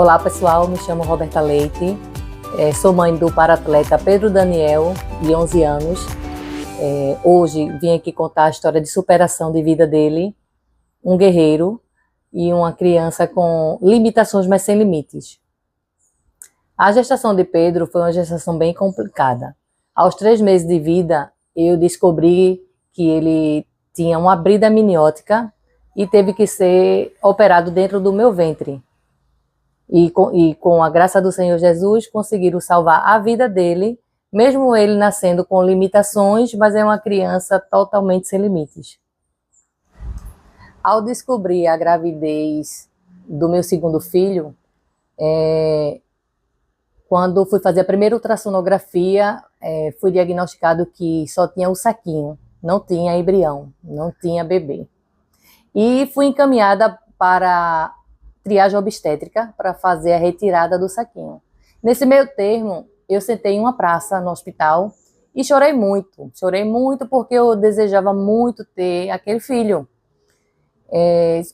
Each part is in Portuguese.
Olá pessoal, me chamo Roberta Leite, sou mãe do paratleta Pedro Daniel, de 11 anos. Hoje vim aqui contar a história de superação de vida dele, um guerreiro e uma criança com limitações, mas sem limites. A gestação de Pedro foi uma gestação bem complicada. Aos 3 meses de vida, eu descobri que ele tinha uma brida amniótica e teve que ser operado dentro do meu ventre. E com a graça do Senhor Jesus, conseguiram salvar a vida dele, mesmo ele nascendo com limitações, mas é uma criança totalmente sem limites. Ao descobrir a gravidez do meu segundo filho, quando fui fazer a primeira ultrassonografia, fui diagnosticado que só tinha o saquinho, não tinha embrião, não tinha bebê. E fui encaminhada para triagem obstétrica para fazer a retirada do saquinho. Nesse meio termo, eu sentei em uma praça no hospital e chorei muito porque eu desejava muito ter aquele filho.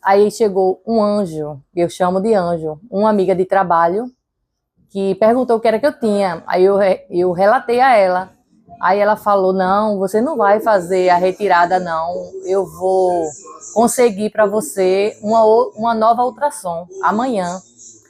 Aí chegou um anjo, eu chamo de anjo, uma amiga de trabalho, que perguntou o que era que eu tinha. Aí eu relatei a ela. Aí ela falou, não, você não vai fazer a retirada não, eu vou conseguir para você uma nova ultrassom amanhã.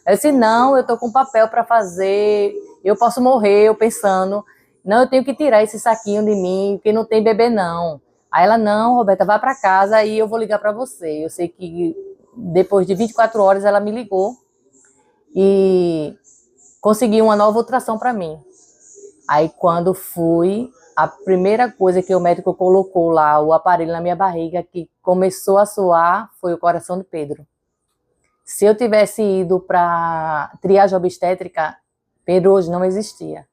Eu disse, não, eu estou com papel para fazer, eu posso morrer, eu pensando, não, eu tenho que tirar esse saquinho de mim, porque não tem bebê não. Aí ela, não, Roberta, vai para casa e eu vou ligar para você. Eu sei que depois de 24 horas ela me ligou e conseguiu uma nova ultrassom para mim. Aí quando fui, a primeira coisa que o médico colocou lá, o aparelho na minha barriga, que começou a soar, foi o coração de Pedro. Se eu tivesse ido para triagem obstétrica, Pedro hoje não existia.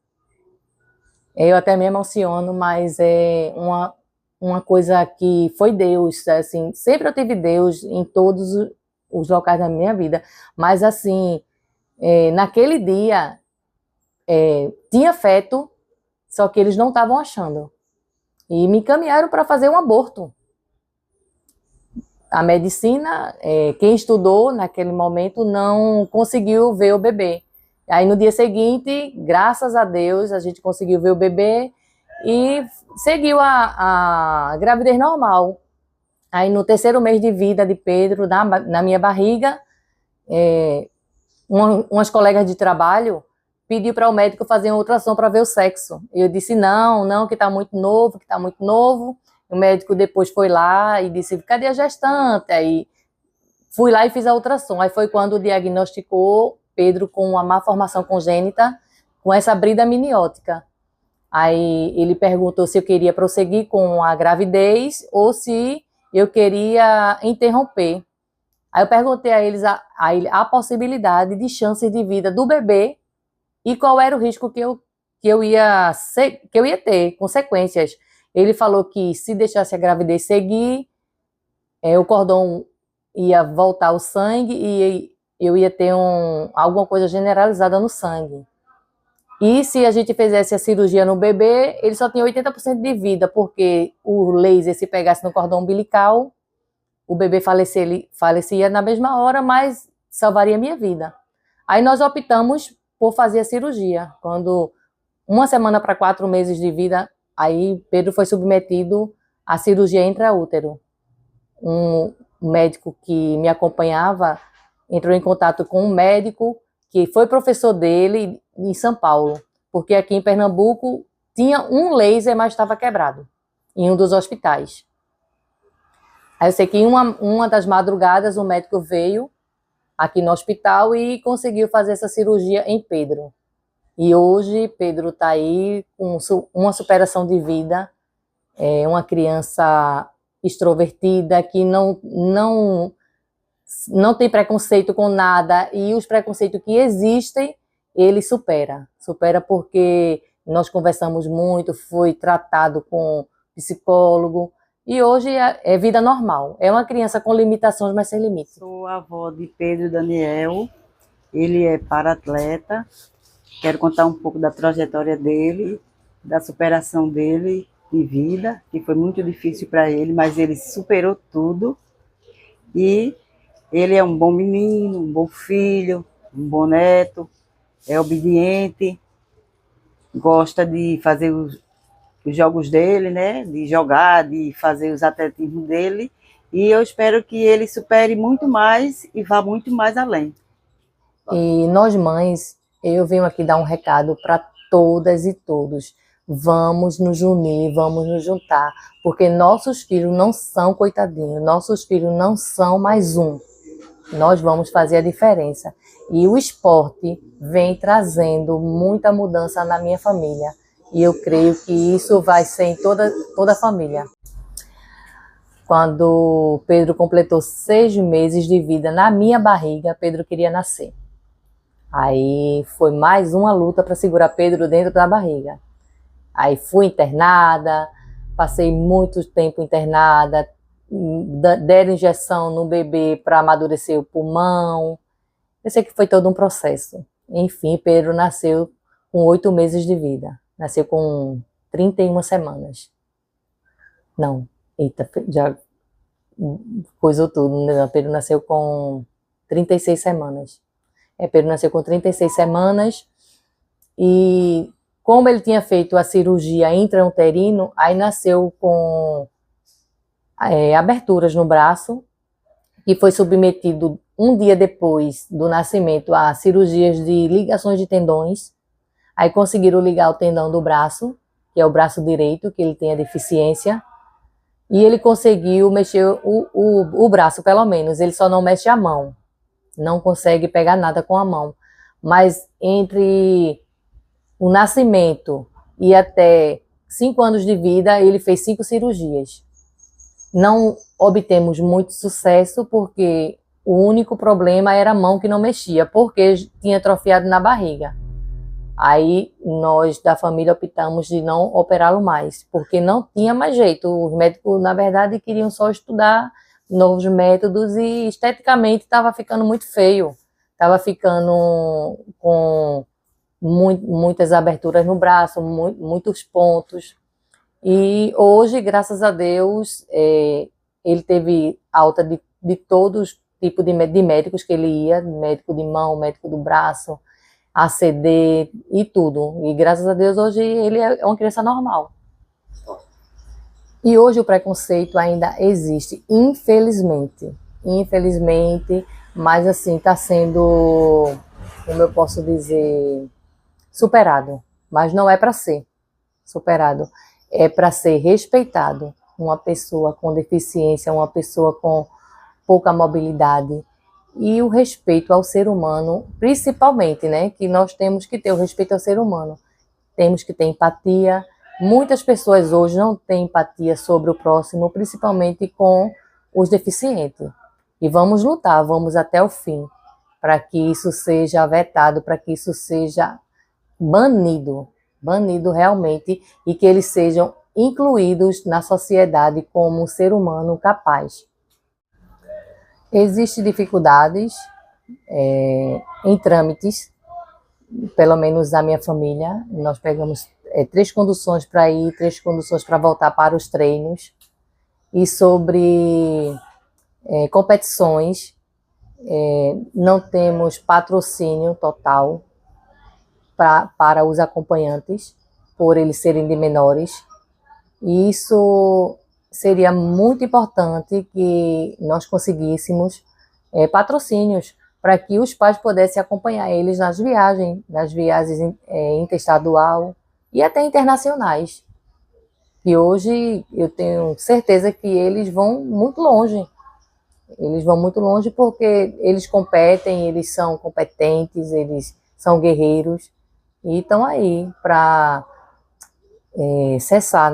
Eu até me emociono, mas é uma coisa que foi Deus, assim, sempre eu tive Deus em todos os locais da minha vida, mas assim, naquele dia, tinha feto, só que eles não estavam achando. E me encaminharam para fazer um aborto. A medicina, quem estudou naquele momento, não conseguiu ver o bebê. Aí no dia seguinte, graças a Deus, a gente conseguiu ver o bebê e seguiu a gravidez normal. Aí no 3º mês de vida de Pedro, na minha barriga, umas colegas de trabalho pediu para o médico fazer uma ultrassom para ver o sexo. Eu disse, não, que está muito novo, O médico depois foi lá e disse, cadê a gestante? Aí fui lá e fiz a ultrassom. Aí foi quando diagnosticou Pedro com uma má formação congênita, com essa brida amniótica. Aí ele perguntou se eu queria prosseguir com a gravidez ou se eu queria interromper. Aí eu perguntei a eles a possibilidade de chances de vida do bebê e qual era o risco que eu ia ter, consequências. Ele falou que se deixasse a gravidez seguir, o cordão ia voltar o sangue e eu ia ter alguma coisa generalizada no sangue. E se a gente fizesse a cirurgia no bebê, ele só tinha 80% de vida, porque o laser, se pegasse no cordão umbilical, o bebê falecia na mesma hora, mas salvaria minha vida. Aí nós optamos por fazer a cirurgia. Quando 1 semana para 4 meses de vida, aí Pedro foi submetido à cirurgia intraútero. Um médico que me acompanhava entrou em contato com um médico que foi professor dele em São Paulo, porque aqui em Pernambuco tinha um laser, mas estava quebrado, em um dos hospitais. Aí eu sei que em uma das madrugadas o médico veio aqui no hospital e conseguiu fazer essa cirurgia em Pedro. E hoje Pedro está aí com uma superação de vida, uma criança extrovertida que não tem preconceito com nada, e os preconceitos que existem, ele supera porque nós conversamos muito, foi tratado com psicólogo, e hoje é vida normal. É uma criança com limitações, mas sem limites. Sou a avó de Pedro Daniel, ele é paratleta. Quero contar um pouco da trajetória dele, da superação dele de vida, que foi muito difícil para ele, mas ele superou tudo. E ele é um bom menino, um bom filho, um bom neto, é obediente, gosta de fazer os jogos dele, né? De jogar, de fazer os atletismos dele. E eu espero que ele supere muito mais e vá muito mais além. E nós mães, eu venho aqui dar um recado para todas e todos. Vamos nos unir, vamos nos juntar, porque nossos filhos não são coitadinhos, nossos filhos não são mais um. Nós vamos fazer a diferença. E o esporte vem trazendo muita mudança na minha família. E eu creio que isso vai ser em toda a família. Quando Pedro completou 6 meses de vida na minha barriga, Pedro queria nascer. Aí foi mais uma luta para segurar Pedro dentro da barriga. Aí fui internada, passei muito tempo internada, deram injeção no bebê para amadurecer o pulmão. Eu sei que foi todo um processo. Enfim, Pedro nasceu com 8 meses de vida. Nasceu com 31 semanas. Não, eita, já coisou tudo. Pedro nasceu com 36 semanas. Pedro nasceu com 36 semanas e como ele tinha feito a cirurgia intrauterino, aí nasceu com aberturas no braço e foi submetido um dia depois do nascimento a cirurgias de ligações de tendões. Aí conseguiram ligar o tendão do braço, que é o braço direito, que ele tem a deficiência, e ele conseguiu mexer o braço, pelo menos, ele só não mexe a mão, não consegue pegar nada com a mão. Mas entre o nascimento e até 5 anos de vida, ele fez 5 cirurgias. Não obtemos muito sucesso, porque o único problema era a mão que não mexia, porque tinha atrofiado na barriga. Aí nós da família optamos de não operá-lo mais, porque não tinha mais jeito. Os médicos, na verdade, queriam só estudar novos métodos e esteticamente estava ficando muito feio. Estava ficando com muitas aberturas no braço, muitos pontos. E hoje, graças a Deus, ele teve alta de todos os tipos de médicos que ele ia, médico de mão, médico do braço, ACD e tudo. E graças a Deus hoje ele é uma criança normal. E hoje o preconceito ainda existe, infelizmente. Infelizmente, mas assim, está sendo, como eu posso dizer, superado. Mas não é para ser superado, é para ser respeitado. Uma pessoa com deficiência, uma pessoa com pouca mobilidade, e o respeito ao ser humano, principalmente, né? Que nós temos que ter o respeito ao ser humano. Temos que ter empatia. Muitas pessoas hoje não têm empatia sobre o próximo, principalmente com os deficientes. E vamos lutar, vamos até o fim, para que isso seja vetado, para que isso seja banido realmente, e que eles sejam incluídos na sociedade como um ser humano capaz. Existem dificuldades em trâmites, pelo menos na minha família. Nós pegamos 3 conduções para ir, 3 conduções para voltar para os treinos. E sobre competições, não temos patrocínio total para os acompanhantes, por eles serem de menores. E isso seria muito importante que nós conseguíssemos patrocínios para que os pais pudessem acompanhar eles nas viagens interestadual e até internacionais. E hoje eu tenho certeza que eles vão muito longe. Eles vão muito longe porque eles competem, eles são competentes, eles são guerreiros e estão aí para cessar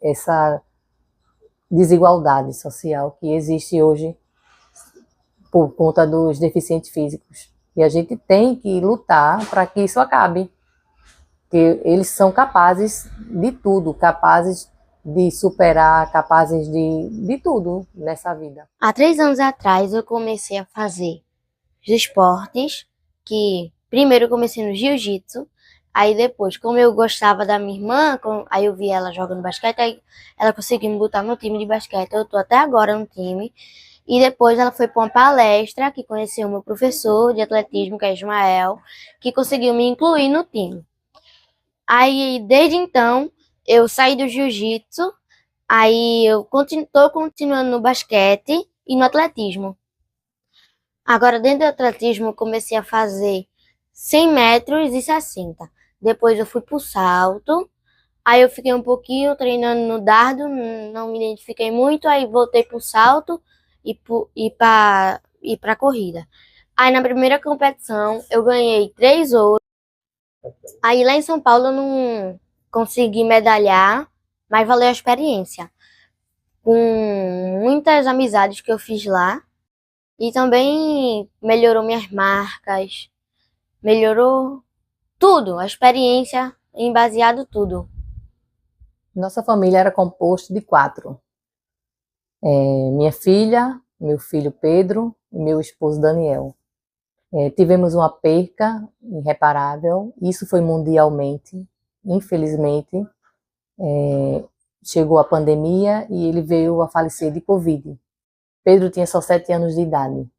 essa desigualdade social que existe hoje por conta dos deficientes físicos. E a gente tem que lutar para que isso acabe. Porque eles são capazes de tudo, capazes de superar, capazes de tudo nessa vida. Há 3 anos atrás eu comecei a fazer os esportes, que primeiro eu comecei no jiu-jitsu, aí depois, como eu gostava da minha irmã, aí eu vi ela jogando basquete, aí ela conseguiu me botar no time de basquete, eu tô até agora no time, E depois ela foi para uma palestra que conheceu o meu professor de atletismo, que é Ismael, que conseguiu me incluir no time. Aí, desde então, eu saí do jiu-jitsu, aí eu tô continuando no basquete e no atletismo. Agora, dentro do atletismo, eu comecei a fazer 100 metros e 60. Depois eu fui pro salto. Aí eu fiquei um pouquinho treinando no dardo, não me identifiquei muito. Aí voltei pro salto e pra corrida. Aí na primeira competição eu ganhei 3 ouros. Aí lá em São Paulo eu não consegui medalhar, mas valeu a experiência. Com muitas amizades que eu fiz lá. E também melhorou minhas marcas, melhorou tudo, a experiência em baseado tudo. Nossa família era composta de 4. Minha filha, meu filho Pedro e meu esposo Daniel. Tivemos uma perca irreparável, isso foi mundialmente, infelizmente. Chegou a pandemia e ele veio a falecer de Covid. Pedro tinha só 7 anos de idade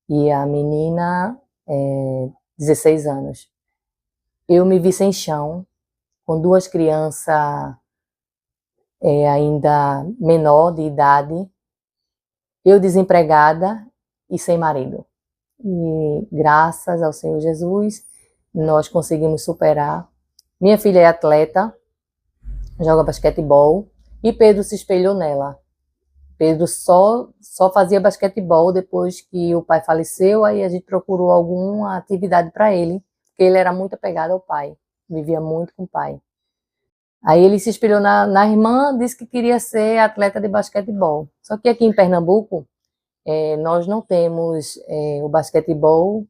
e a menina 16 anos. Eu me vi sem chão, com 2 crianças ainda menor de idade, eu desempregada e sem marido. E graças ao Senhor Jesus, nós conseguimos superar. Minha filha é atleta, joga basquetebol, e Pedro se espelhou nela. Pedro só fazia basquetebol depois que o pai faleceu, aí a gente procurou alguma atividade para ele, porque ele era muito apegado ao pai, vivia muito com o pai. Aí ele se espelhou na irmã, disse que queria ser atleta de basquetebol. Só que aqui em Pernambuco, nós não temos o basquetebol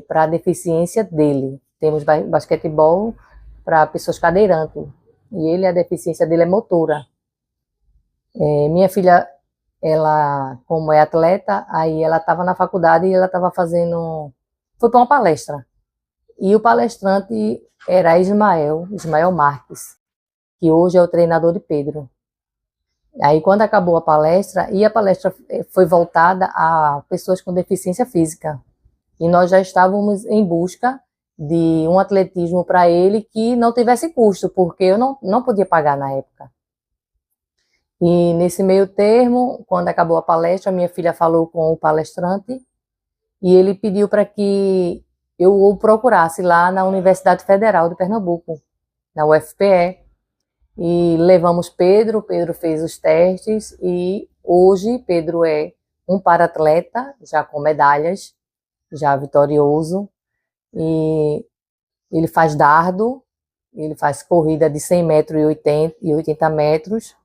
para a deficiência dele. Temos basquetebol para pessoas cadeirantes. E a deficiência dele é motora. Minha filha, ela, como é atleta, aí ela estava na faculdade e ela estava foi para uma palestra. E o palestrante era Ismael Marques, que hoje é o treinador de Pedro. Aí quando acabou a palestra foi voltada a pessoas com deficiência física. E nós já estávamos em busca de um atletismo para ele que não tivesse custo, porque eu não podia pagar na época. E nesse meio termo, quando acabou a palestra, minha filha falou com o palestrante e ele pediu para que eu o procurasse lá na Universidade Federal de Pernambuco, na UFPE. E levamos Pedro fez os testes e hoje Pedro é um para-atleta, já com medalhas, já vitorioso. E ele faz dardo, ele faz corrida de 100 metros e 80 metros.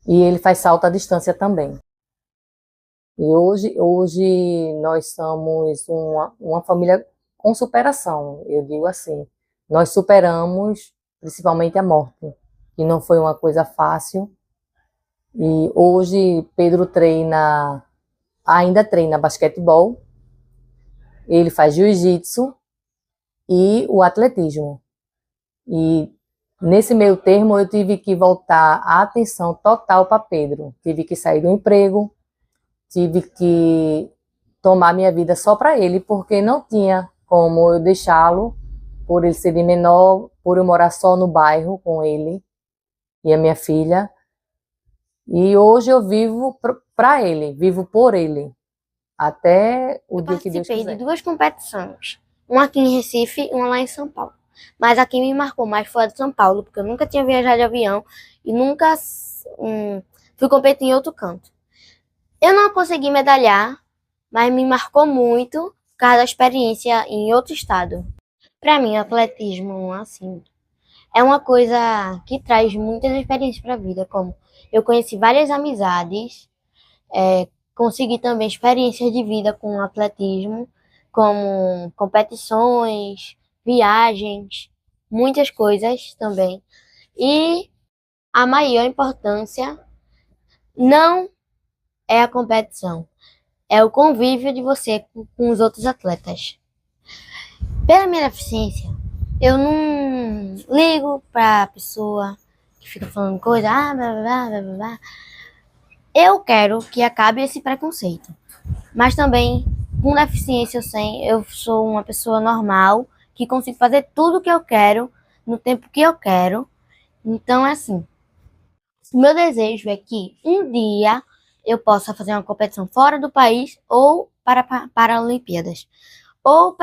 E ele faz salto à distância também. E hoje nós somos uma família com superação, eu digo assim. Nós superamos principalmente a morte, que não foi uma coisa fácil. E hoje Pedro ainda treina basquetebol, ele faz jiu-jitsu e o atletismo. E nesse meio termo, eu tive que voltar a atenção total para Pedro. Tive que sair do emprego, tive que tomar minha vida só para ele, porque não tinha como eu deixá-lo, por ele ser de menor, por eu morar só no bairro com ele e a minha filha. E hoje eu vivo para ele, vivo por ele, até o dia que Deus quiser. Eu participei de 2 competições, uma aqui em Recife e uma lá em São Paulo. Mas a que me marcou mais foi a de São Paulo, porque eu nunca tinha viajado de avião e nunca fui competir em outro canto. Eu não consegui medalhar, mas me marcou muito por causa da experiência em outro estado. Para mim, o atletismo, assim, é uma coisa que traz muitas experiências para a vida, como eu conheci várias amizades, consegui também experiências de vida com o atletismo, como competições, viagens, muitas coisas também. E a maior importância não é a competição, é o convívio de você com os outros atletas. Pela minha deficiência, eu não ligo pra pessoa que fica falando coisa, blá, blá, blá, blá, blá. Eu quero que acabe esse preconceito. Mas também, com deficiência ou sem, eu sou uma pessoa normal, que consigo fazer tudo o que eu quero, no tempo que eu quero. Então, é assim, o meu desejo é que um dia eu possa fazer uma competição fora do país ou para Olimpíadas. Ou,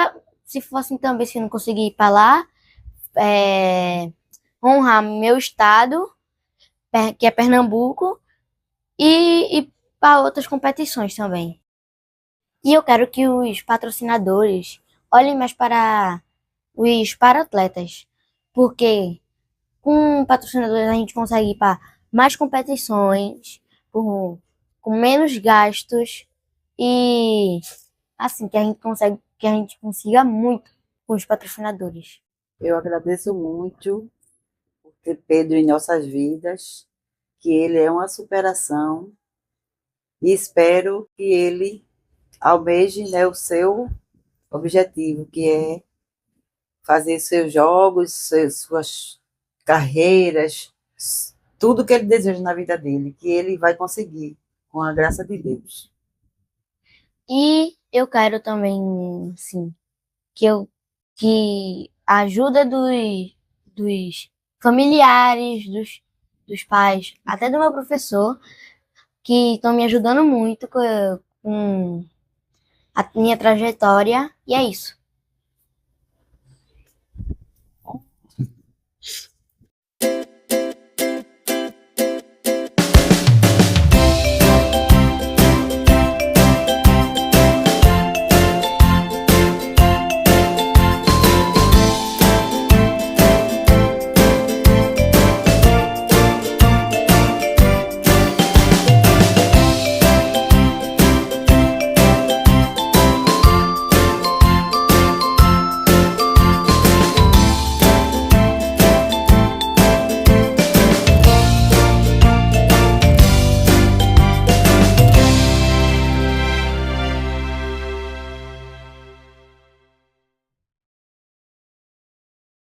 se fosse também, se não conseguir ir para lá, honrar meu estado, que é Pernambuco, e para outras competições também. E eu quero que os patrocinadores olhem mais para os para-atletas, porque com patrocinadores a gente consegue ir para mais competições, com menos gastos e assim que a gente consiga muito com os patrocinadores. Eu agradeço muito por ter Pedro em nossas vidas, que ele é uma superação e espero que ele almeje, né, o seu objetivo, que é fazer seus jogos, suas carreiras, tudo que ele deseja na vida dele, que ele vai conseguir, com a graça de Deus. E eu quero também, sim, que a ajuda dos familiares, dos pais, até do meu professor, que estão me ajudando muito com a minha trajetória. E é isso.